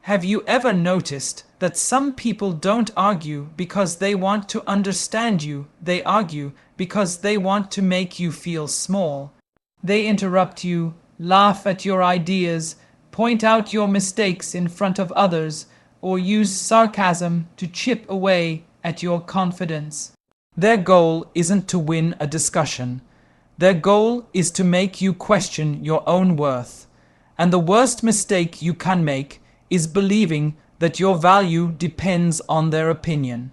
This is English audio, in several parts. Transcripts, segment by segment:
Have you ever noticed that some people don't argue because they want to understand you? They argue because they want to make you feel small. They interrupt you, laugh at your ideas, point out your mistakes in front of others, or use sarcasm to chip away at your confidence. Their goal isn't to win a discussion. Their goal is to make you question your own worth. And the worst mistake you can make is believing that your value depends on their opinion.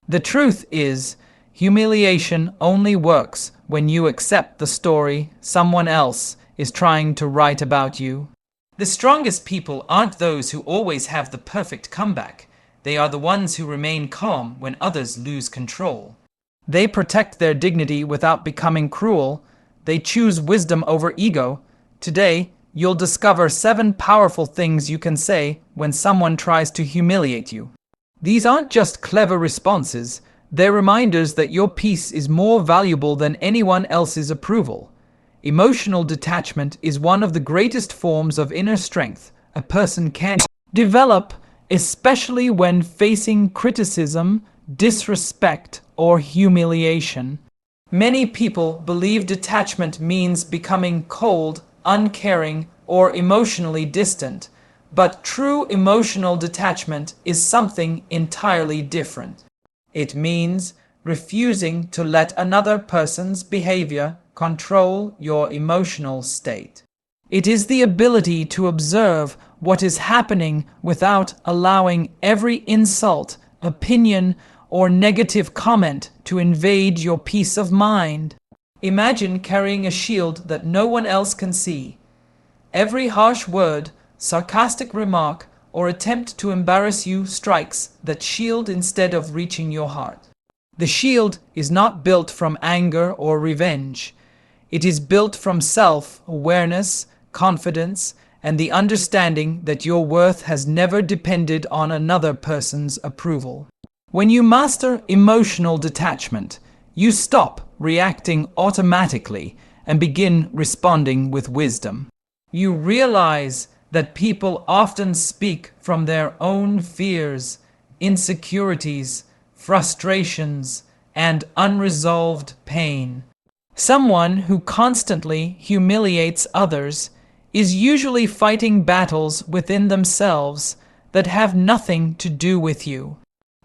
The truth is, humiliation only works when you accept the story someone else is trying to write about you. The strongest people aren't those who always have the perfect comeback. They are the ones who remain calm when others lose control. They protect their dignity without becoming cruel. They choose wisdom over ego. Today, you'll discover 7 powerful things you can say when someone tries to humiliate you. These aren't just clever responses. They're reminders that your peace is more valuable than anyone else's approval. Emotional detachment is one of the greatest forms of inner strength a person can develop, especially when facing criticism, disrespect, or humiliation. Many people believe detachment means becoming cold, uncaring, or emotionally distant, but true emotional detachment is something entirely different. It means refusing to let another person's behavior control your emotional state. It is the ability to observe what is happening without allowing every insult, opinion, or negative comment to invade your peace of mind. Imagine carrying a shield that no one else can see. Every harsh word, sarcastic remark, or attempt to embarrass you strikes that shield instead of reaching your heart. The shield is not built from anger or revenge. It is built from self-awareness, confidence, and the understanding that your worth has never depended on another person's approval. When you master emotional detachment, you stop reacting automatically and begin responding with wisdom. You realize that people often speak from their own fears, insecurities, frustrations, and unresolved pain. Someone who constantly humiliates others is usually fighting battles within themselves that have nothing to do with you.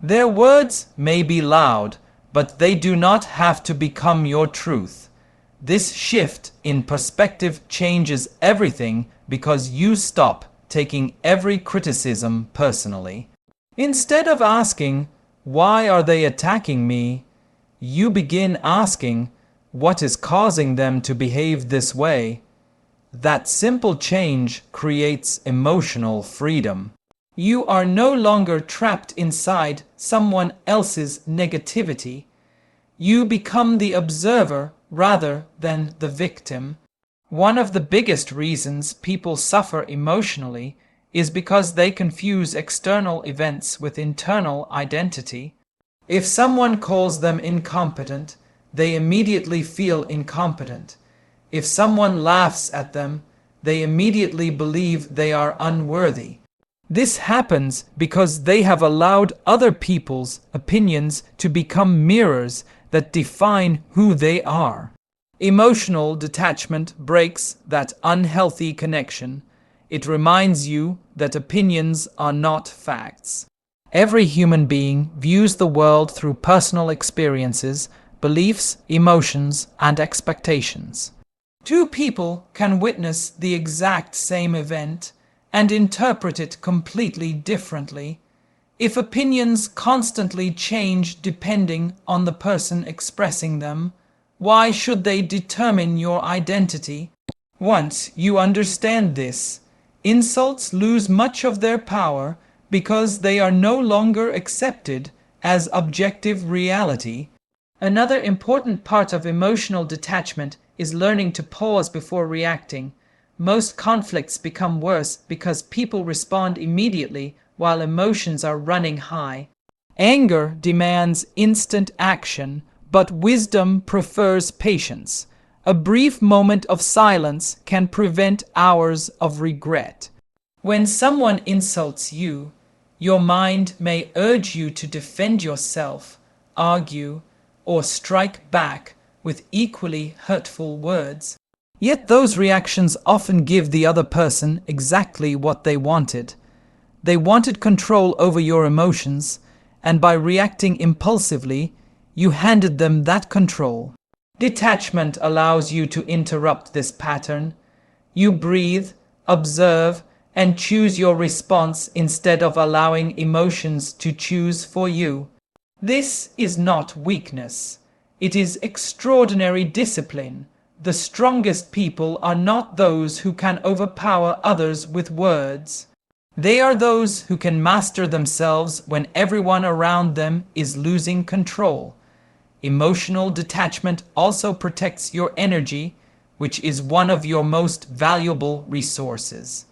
Their words may be loud, but they do not have to become your truth. This shift in perspective changes everything because you stop taking every criticism personally. Instead of asking, "Why are they attacking me?" you begin asking, "What is causing them to behave this way?" That simple change creates emotional freedom. You are no longer trapped inside someone else's negativity. You become the observer rather than the victim. One of the biggest reasons people suffer emotionally is because they confuse external events with internal identity. If someone calls them incompetent, they immediately feel incompetent. If someone laughs at them, they immediately believe they are unworthy. This happens because they have allowed other people's opinions to become mirrors that define who they are. Emotional detachment breaks that unhealthy connection. It reminds you that opinions are not facts. Every human being views the world through personal experiences, beliefs, emotions, and expectations. Two people can witness the exact same event and interpret it completely differently. If opinions constantly change depending on the person expressing them, why should they determine your identity? Once you understand this, insults lose much of their power because they are no longer accepted as objective reality. Another important part of emotional detachment is learning to pause before reacting. Most conflicts become worse because people respond immediately while emotions are running high. Anger demands instant action, but wisdom prefers patience. A brief moment of silence can prevent hours of regret. When someone insults you, your mind may urge you to defend yourself, argue, or strike back with equally hurtful words. Yet those reactions often give the other person exactly what they wanted. They wanted control over your emotions, and by reacting impulsively, you handed them that control. Detachment allows you to interrupt this pattern. You breathe, observe, and choose your response instead of allowing emotions to choose for you. This is not weakness. It is extraordinary discipline. The strongest people are not those who can overpower others with words. They are those who can master themselves when everyone around them is losing control. Emotional detachment also protects your energy, which is one of your most valuable resources.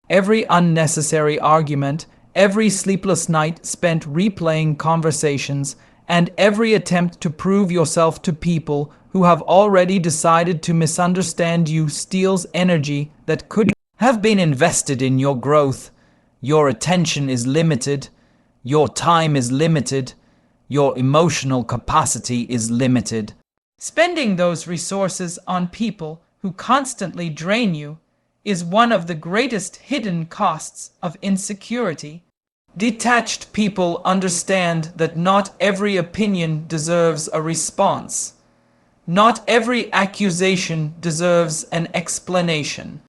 Every unnecessary argument, every sleepless night spent replaying conversations, and every attempt to prove yourself to people who have already decided to misunderstand you steals energy that could have been invested in your growth. Your attention is limited, your time is limited, your emotional capacity is limited. Spending those resources on people who constantly drain you is one of the greatest hidden costs of insecurity. Detached people understand that not every opinion deserves a response. Not every accusation deserves an explanation.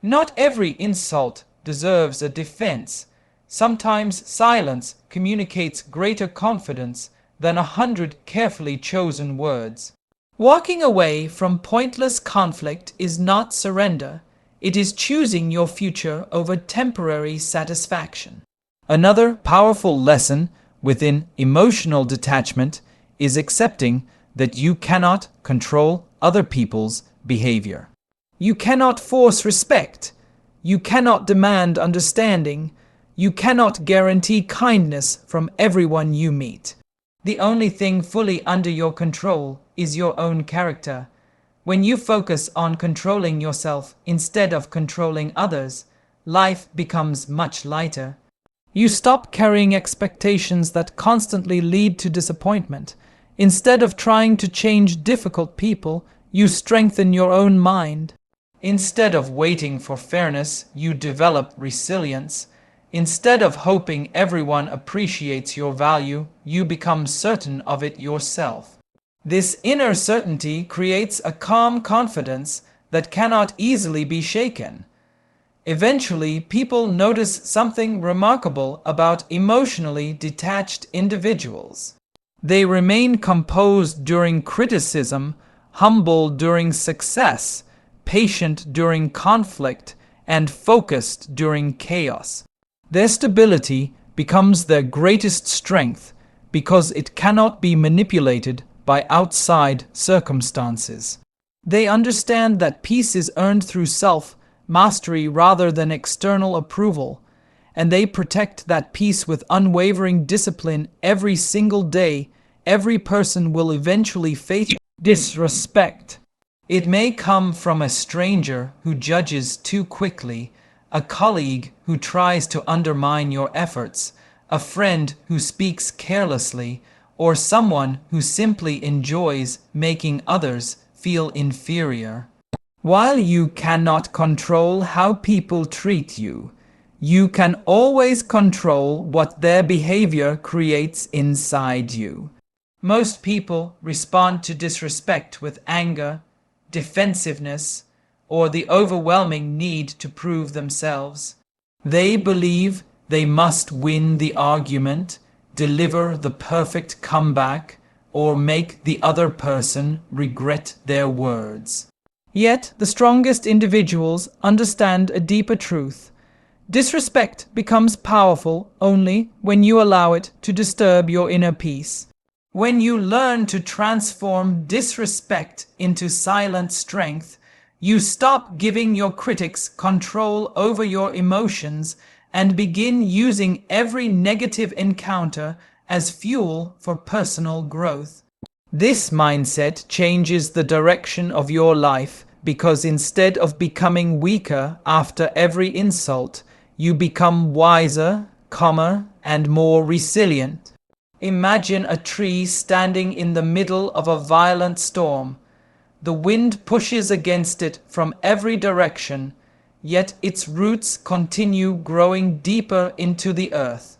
Not every insult deserves a defense. Sometimes silence communicates greater confidence than 100 carefully chosen words. Walking away from pointless conflict is not surrender. It is choosing your future over temporary satisfaction. Another powerful lesson within emotional detachment is accepting that you cannot control other people's behavior. You cannot force respect. You cannot demand understanding. You cannot guarantee kindness from everyone you meet. The only thing fully under your control is your own character. When you focus on controlling yourself instead of controlling others, life becomes much lighter. You stop carrying expectations that constantly lead to disappointment. Instead of trying to change difficult people, you strengthen your own mind. Instead of waiting for fairness, you develop resilience. Instead of hoping everyone appreciates your value, you become certain of it yourself. This inner certainty creates a calm confidence that cannot easily be shaken. Eventually, people notice something remarkable about emotionally detached individuals. They remain composed during criticism, humble during success, patient during conflict, and focused during chaos. Their stability becomes their greatest strength because it cannot be manipulated by outside circumstances. They understand that peace is earned through self-mastery rather than external approval, and they protect that peace with unwavering discipline every single day. Every person will eventually face disrespect. It may come from a stranger who judges too quickly, a colleague who tries to undermine your efforts, a friend who speaks carelessly, or someone who simply enjoys making others feel inferior. While you cannot control how people treat you, you can always control what their behavior creates inside you. Most people respond to disrespect with anger, defensiveness, or the overwhelming need to prove themselves. They believe they must win the argument, deliver the perfect comeback, or make the other person regret their words. Yet, the strongest individuals understand a deeper truth. Disrespect becomes powerful only when you allow it to disturb your inner peace. When you learn to transform disrespect into silent strength, you stop giving your critics control over your emotions and begin using every negative encounter as fuel for personal growth. This mindset changes the direction of your life because instead of becoming weaker after every insult, you become wiser, calmer, and more resilient. Imagine a tree standing in the middle of a violent storm. The wind pushes against it from every direction, yet its roots continue growing deeper into the earth.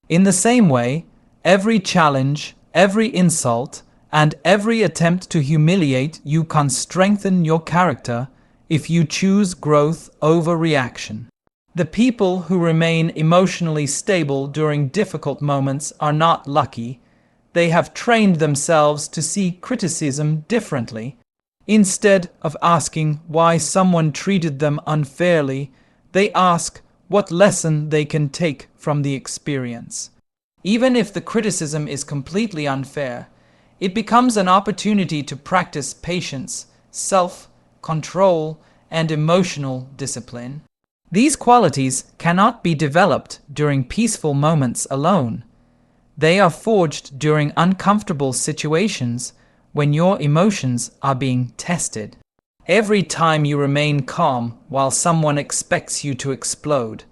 In the same way, every challenge, every insult, and every attempt to humiliate you can strengthen your character if you choose growth over reaction. The people who remain emotionally stable during difficult moments are not lucky. They have trained themselves to see criticism differently. Instead of asking why someone treated them unfairly, they ask what lesson they can take from the experience. Even if the criticism is completely unfair, it becomes an opportunity to practice patience, self-control, and emotional discipline. These qualities cannot be developed during peaceful moments alone. They are forged during uncomfortable situations when your emotions are being tested. Every time you remain calm while someone expects you to explode,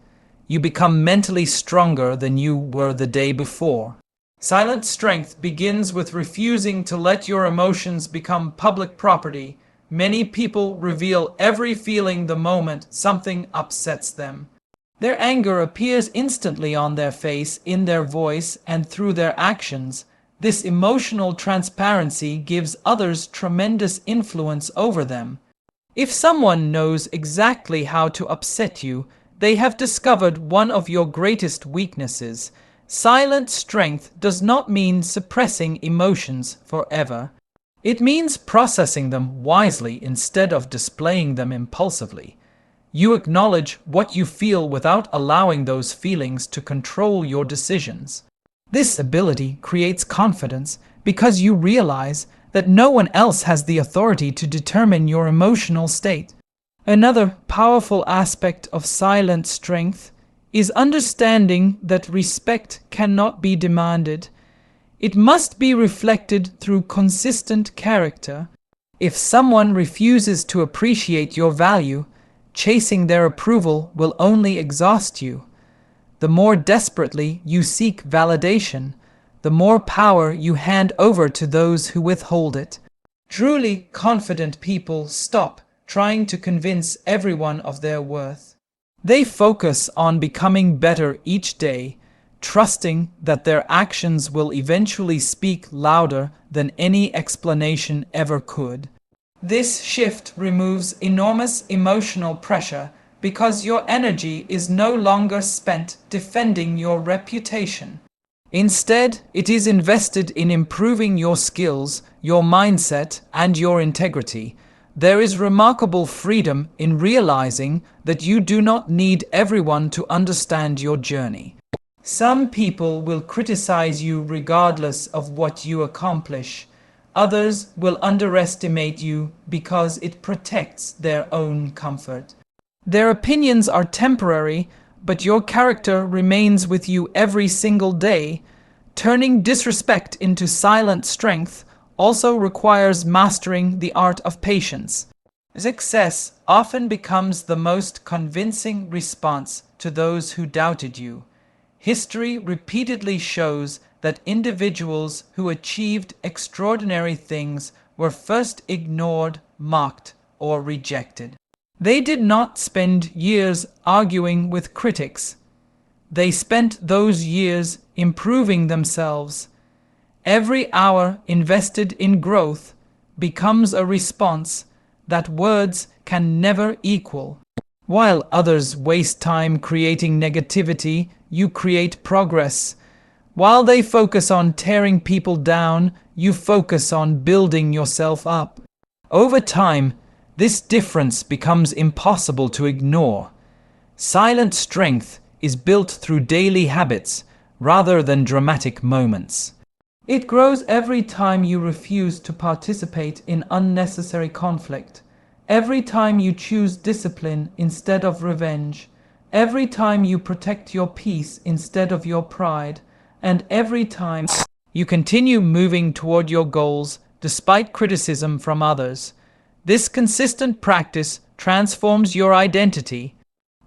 you become mentally stronger than you were the day before. Silent strength begins with refusing to let your emotions become public property. Many people reveal every feeling the moment something upsets them. Their anger appears instantly on their face, in their voice, and through their actions. This emotional transparency gives others tremendous influence over them. If someone knows exactly how to upset you, they have discovered one of your greatest weaknesses. Silent strength does not mean suppressing emotions forever. It means processing them wisely instead of displaying them impulsively. You acknowledge what you feel without allowing those feelings to control your decisions. This ability creates confidence because you realize that no one else has the authority to determine your emotional state. Another powerful aspect of silent strength is understanding that respect cannot be demanded. It must be reflected through consistent character. If someone refuses to appreciate your value, chasing their approval will only exhaust you. The more desperately you seek validation, the more power you hand over to those who withhold it. Truly confident people stop trying to convince everyone of their worth. They focus on becoming better each day, trusting that their actions will eventually speak louder than any explanation ever could. This shift removes enormous emotional pressure because your energy is no longer spent defending your reputation. Instead, it is invested in improving your skills, your mindset, and your integrity. There is remarkable freedom in realizing that you do not need everyone to understand your journey. Some people will criticize you regardless of what you accomplish. Others will underestimate you because it protects their own comfort. Their opinions are temporary, but your character remains with you every single day. Turning disrespect into silent strength also requires mastering the art of patience. Success often becomes the most convincing response to those who doubted you. History repeatedly shows that individuals who achieved extraordinary things were first ignored, mocked, or rejected. They did not spend years arguing with critics. They spent those years improving themselves. Every hour invested in growth becomes a response that words can never equal. While others waste time creating negativity, you create progress. While they focus on tearing people down, you focus on building yourself up. Over time, this difference becomes impossible to ignore. Silent strength is built through daily habits rather than dramatic moments. It grows every time you refuse to participate in unnecessary conflict, every time you choose discipline instead of revenge, every time you protect your peace instead of your pride, and every time you continue moving toward your goals despite criticism from others. This consistent practice transforms your identity.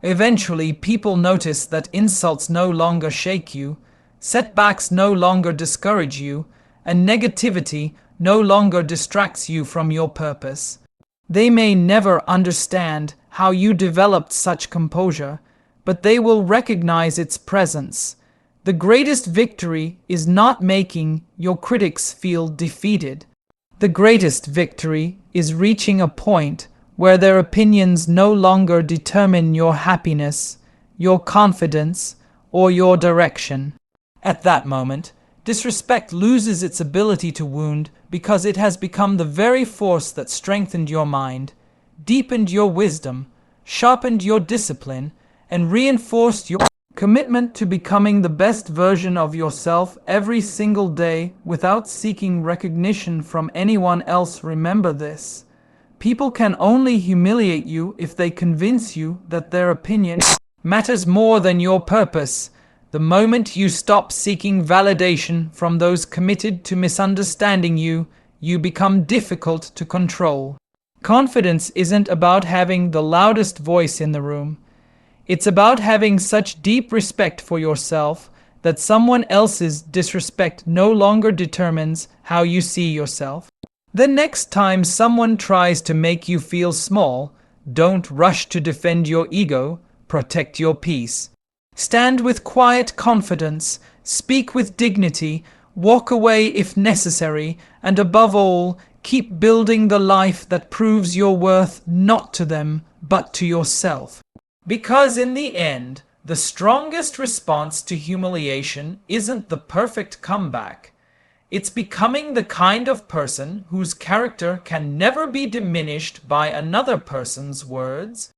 Eventually, people notice that insults no longer shake you, setbacks no longer discourage you, and negativity no longer distracts you from your purpose. They may never understand how you developed such composure, but they will recognize its presence. The greatest victory is not making your critics feel defeated. The greatest victory is reaching a point where their opinions no longer determine your happiness, your confidence, or your direction. At that moment, disrespect loses its ability to wound because it has become the very force that strengthened your mind, deepened your wisdom, sharpened your discipline, and reinforced your commitment to becoming the best version of yourself every single day without seeking recognition from anyone else. Remember this. People can only humiliate you if they convince you that their opinion matters more than your purpose. The moment you stop seeking validation from those committed to misunderstanding you, you become difficult to control. Confidence isn't about having the loudest voice in the room. It's about having such deep respect for yourself that someone else's disrespect no longer determines how you see yourself. The next time someone tries to make you feel small, don't rush to defend your ego, protect your peace. Stand with quiet confidence, speak with dignity, walk away if necessary, and above all, keep building the life that proves your worth not to them, but to yourself. Because in the end, the strongest response to humiliation isn't the perfect comeback. It's becoming the kind of person whose character can never be diminished by another person's words.